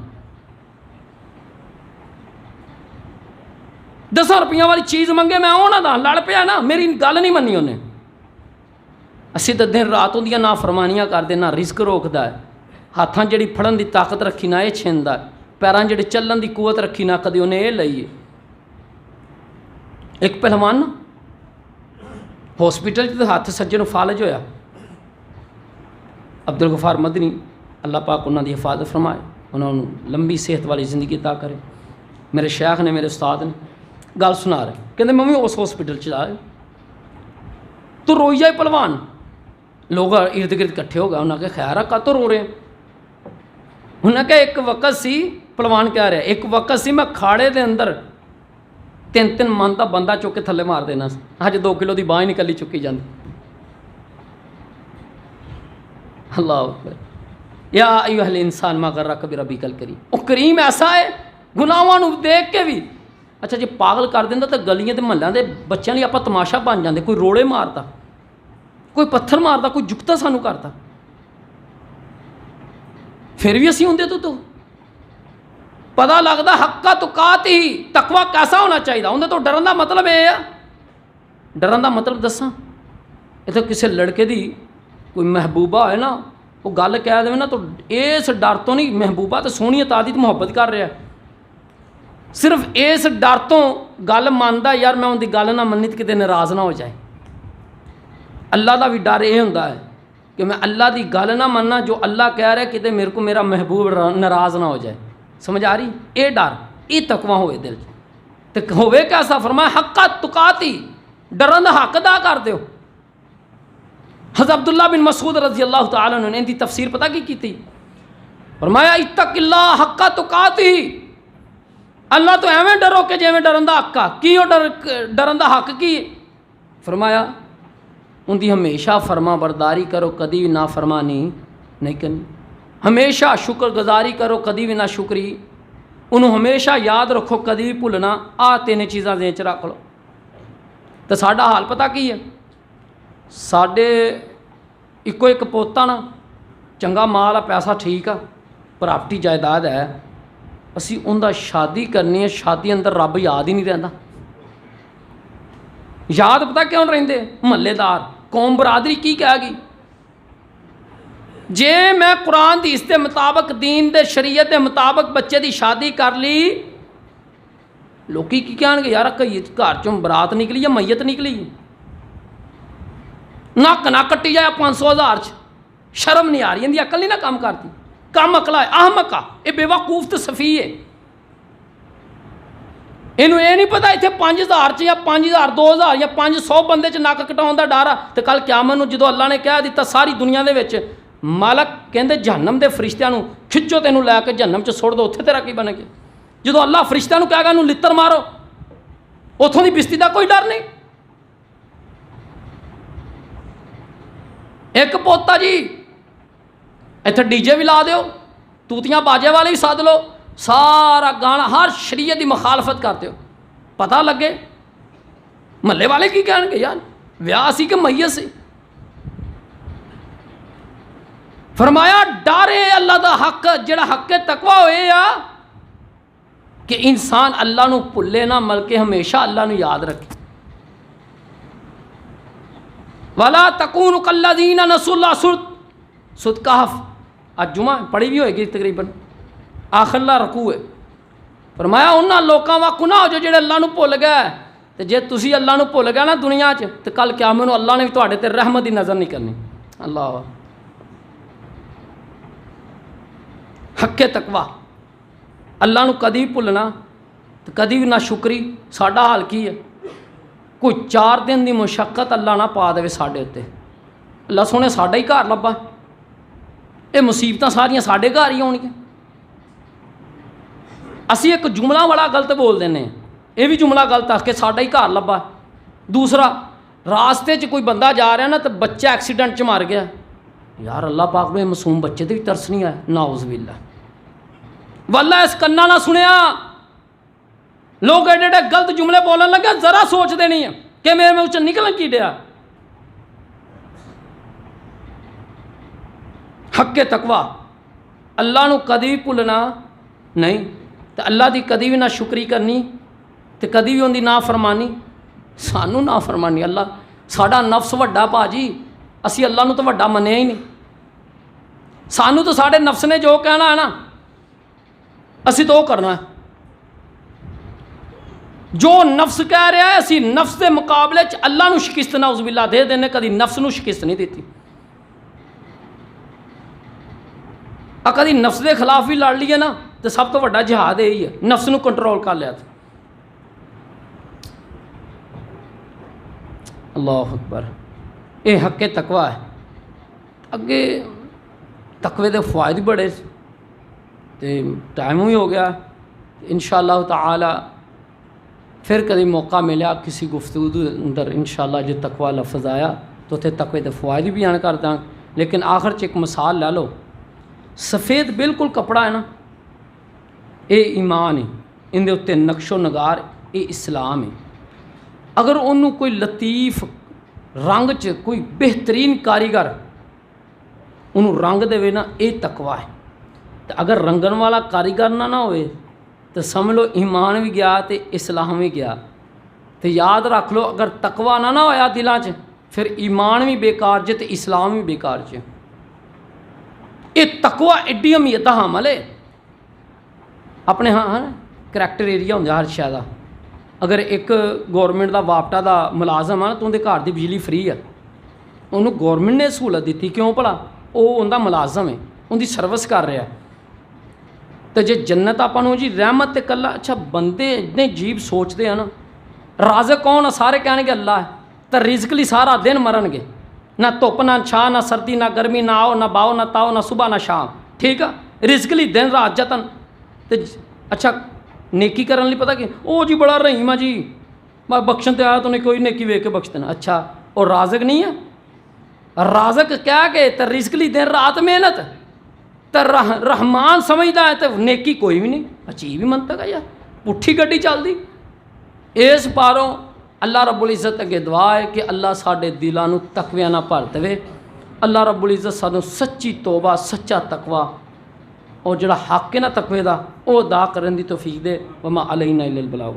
10 روپیہ والی چیز منگے میں وہ نہ داں، لڑ پیا نا، میری گل نہیں منی انہیں۔ اسی تو دن رات اندیاں نافرمانیاں کردے، نہ رزق روکدا ہے، ہاتھاں جڑی پھڑن دی طاقت رکھی نہ یہ چھیندا ہے، پیراں جڑی چلن دی قوت رکھی نہ کدی انہیں یہ لئی ہے۔ ایک پہلوان نا ہاسپٹل تو ہاتھ سجے نو فالج ہویا، عبدالغفار مدنی اللہ پاک انہوں دی حفاظت فرمائے، انہوں نے لمبی صحت والی زندگی عطا کرے۔ میرے شیخ نے، میرے استاد نے گل سنا رہے، کہتے میں اس ہاسپٹل چلائے تو روئی جائے پہلوان، لوگ ارد گرد کٹھے ہو گئے، انہوں نے کہا خیر رکھا تو رو رہے ہیں۔ انہوں نے کہا ایک وقت سی، پہلوان کہہ رہے ایک وقت سی میں کھاڑے دے اندر 3 من کا بندہ چک کے تھلے مار دینا، اج 2 کلو دی باہیں نکلی چکی جاندی۔ اللہ اکبر، یا ایھا الانسان ما غرک بربک الکریم۔ وہ کریم ایسا ہے گناہاں نو دیکھ کے بھی اچھا جی پاگل کر دینا تو گلیاں تے محلیاں دے بچیاں لئی آپاں تماشا بن جاندے، کوئی روڑے مارتا، کوئی پتھر مارتا، کوئی جکتا سانو کرتا، پھر بھی اسی ہوندے تو پتہ لگتا حقا تقات ہی، تقوی کیسا ہونا چاہیے، اندر تو ڈرن دا مطلب یہ ہے، ڈرن دا مطلب دساں، یہ تو کسی لڑکے دی کوئی محبوبہ ہے نا وہ گل کہہ دے نا تو اس ڈر تو نہیں، محبوبہ تو سونی عطا دی تو محبت کر رہا ہے، صرف اس ڈر تو گل ماندا یار میں ان دی گل نہ منی تو کتے ناراض نہ ہو جائے۔ اللہ دا بھی ڈر یہ ہوندا ہے کہ میں اللہ دی گل نہ مننا، جو اللہ کہہ رہا ہے کتے میرے کو میرا محبوب ناراض نہ ہو جائے، سمجھ آ رہی؟ یہ ڈر، یہ تقوی ہوئے دل تو ہوئے کیسا؟ فرمایا حقا تقاتی، ڈرن دا حق ادا کر دیو۔ حضرت عبداللہ بن مسعود رضی اللہ تعالیٰ عنہ نے ان کی تفسیر پتہ کی تھی؟ فرمایا اتق اللہ حقا تقاتی، اللہ تو ایویں ڈرو کہ جیویں ڈرن دا حق کی، ڈرن دا حق کی؟ فرمایا ان دی ہمیشہ فرما برداری کرو، کدی بھی نافرمانی نہیں کرنی، ہمیشہ شکر گزاری کرو، کدی بھی نہ شکری، انہوں ہمیشہ یاد رکھو، کدی بھی بھولنا، آ 3 چیزاں ذہن چ رکھ لو۔ تو ساڈا حال پتہ کی ہے؟ ساڈے ایک پوتا نا چنگا مال آ، پیسہ ٹھیک آ، پراپرٹی جائیداد ہے، اسی ان دا شادی کرنی ہے، شادی اندر رب یاد ہی نہیں رہندا۔ یاد پتہ کیوں رہندے؟ محلے دار، قوم برادری کی کہے گی؟ جے میں قرآن حدیث دے مطابق، دین دے شریعت دے مطابق بچے دی شادی کر لی، لوکی کی کہن گے یار گھر چوں برات نکلی یا میت نکلی، نک نہ کٹی جائے 500,000 شرم نہیں آ رہی، اندی عقل نہیں نہ کام کرتی، کم عقلا ہے، احمق آ، یہ بے وقوف تے سفی ہے، اینوں یہ نہیں پتا اتنے 5,000 یا 5,000 2,000 یا 500 بندے چ نک کٹاؤن دا ڈر آ، تو کل قیامت نوں جدوں اللہ نے کہہ دیتا ساری دنیا دے وچ مالک کہندے جہنم دے فرشتیاں نوں کھچو تینوں لے کے جہنم چ سٹ دو، اتنے تیرا کی بنے گا؟ جدوں اللہ فرشتیاں نوں کہے گا انہوں لتر مارو، اتوں دی بستی دا کوئی ڈر نہیں۔ ایک پوتا جی اتنے ڈی جے بھی لا دیو، توتیاں باجے والے بھی سد لو، سارا گانا ہر شریعت کی مخالفت کرتے ہو، پتہ لگے محلے والے کی کہن گے یار ویاہ سی کہ میت سی. فرمایا ڈارے اللہ دا حق، جڑا حق تقوی ہوئے آ کہ انسان اللہ نو بھلے نہ بلکہ ہمیشہ اللہ نو یاد رکھے. وَلَا تَكُونُوا كَالَّذِينَ نَسُوا اللَّهَ سورۃ کہف، آج جمعہ پڑھی بھی ہوئے گی تقریباً آخرلا رکوع ہے. فرمایا انہاں لوکاں واکوں نہ ہو جو جڑے اللہ نو بھل گئے، تے جے تسی اللہ نو بھل گئے نا دنیا 'ਚ تے کل قیامت نو اللہ نے بھی تہاڈے تے رحمت دی نظر نہیں کرنی. اللہ حق تقوی، اللہ نو کدی بھی بھلنا تے کدی بھی نہ شکری. ساڈا حال کی ہے؟ کوئی 4 دن دی مشقت اللہ نہ پا دے ساڈے اتنے، اللہ سونے ساڈا ہی گھر لبا، یہ مصیبتاں ساریاں ساڈے گھر ہی ہونگیاں. اسی ایک جملہ بڑا غلط بول دینے، یہ بھی جملہ غلط ہے کہ ساڈا ہی گھر لبا. دوسرا راستے 'ਚ کوئی بندہ جا رہا نا تو بچہ ایکسیڈنٹ 'ਚ مر گیا، یار اللہ پاک نے معصوم بچے تے بھی ترس نہیں آیا. نعوذ باللہ، واللہ اس کنا نہ سنیا. لوگ ایڈے ایڈے غلط جملے بولن لگے، ذرا سوچتے نہیں ہیں کہ میرے منہ چ نکلن کی ڈیا. حق تقوی، اللہ نو کدی بھی بھولنا نہیں، تو اللہ دی کدی بھی نہ شکری کرنی تے کدی بھی ان دی نافرمانی. سانو نافرمانی اللہ، ساڈا نفس وڈا پا جی، اسی اللہ نو تو وڈا منیا ہی نہیں. سانو تو ساڈے نفس نے جو کہنا ہے نا اسی تو وہ کرنا ہے. جو نفس کہہ رہا ہے اسی نفس کے مقابلے چ اللہ نو شکست نعوذ باللہ دے دینے، کدی نفس نو شکست نہیں دیتی. کدی نفس کے خلاف بھی لڑ لیے نا تو سب تو بڑا جہاد یہی ہے، نفس نو کنٹرول کر لیا. اللہ اکبر، یہ حق تقوی ہے. اگے تقوی دے فوائد بڑے تے ٹائم بھی ہو گیا. انشاءاللہ تعالی پھر کدی موقع ملیا کسی گفتگو اندر انشاءاللہ جو تقوی لفظ آیا تو اتنے تقوی دے فوائد بھی بیان کر داں. لیکن آخر چ ایک مثال لے لو، سفید بالکل کپڑا ہے نا، یہ ایمان ہے، ان دے اتنے نقش و نگار، یہ اسلام ہے. اگر انہوں کوئی لطیف رنگ چ کوئی بہترین کاریگر انہوں رنگ دے نا، یہ تقوی ہے. تو اگر رنگن والا کاریگر نہ ہوئے تو سمجھ لو ایمان بھی گیا تو اسلام بھی گیا. تو یاد رکھ لو اگر تقوی نہ ہویا دلاں چ پھر ایمان بھی بیکار جے تو اسلام بھی بیکار جے. یہ تقوی ایڈی اہمیت حامل ہے. اپنے ہاں کریکٹر ایریا ہوں ہر شے دا. اگر ایک گورنمنٹ دا وابٹا دا ملازم ہے نا تو اندر گھر دی بجلی فری ہے، انہوں گورنمنٹ نے سہولت دیتی، کیوں بھلا وہ ان دا ملازم ہے، ان دی سروس کر رہا ہے. تو جے جنت آپ جی رحمت تے کلا. اچھا بندے اتنے عجیب سوچتے ہیں نا، رازق کون ہے؟ سارے کہنے گے اللہ ہے. تو رزق لی سارا دن مرن گے، نہ دھوپ نہ چھاں نہ سردی نہ گرمی، نہ آؤ نہ باؤ نہ تاؤ، نہ صبح نہ شام. ٹھیک ہے، رزق لی دن رات جتن. تو اچھا نیکی کرن لی پتہ کہ او جی بڑا رحیم ہے جی، میں بخشن تے آیا تو نہیں کوئی نیکی ویکھ کے بخش دینا. اچھا اور رازق نہیں ہے؟ رازق کیا کہ تو رزق لی دن رات محنت، تو رحمان سمجھدا ہے تو نیکی کوئی بھی نہیں. عجیب ہی منطق ہے یار، پٹھی گڈی چلدی. اس پاروں اللہ رب العزت اگے دعا ہے کہ اللہ ساڈے دلاں نوں تقوی نہ بھر دے. اللہ رب العزت سانوں سچی توبہ، سچا تقوی اور جڑا حق ہے نا تقوی دا وہ ادا کرن دی توفیق دے. وما علینا الا البلاغ.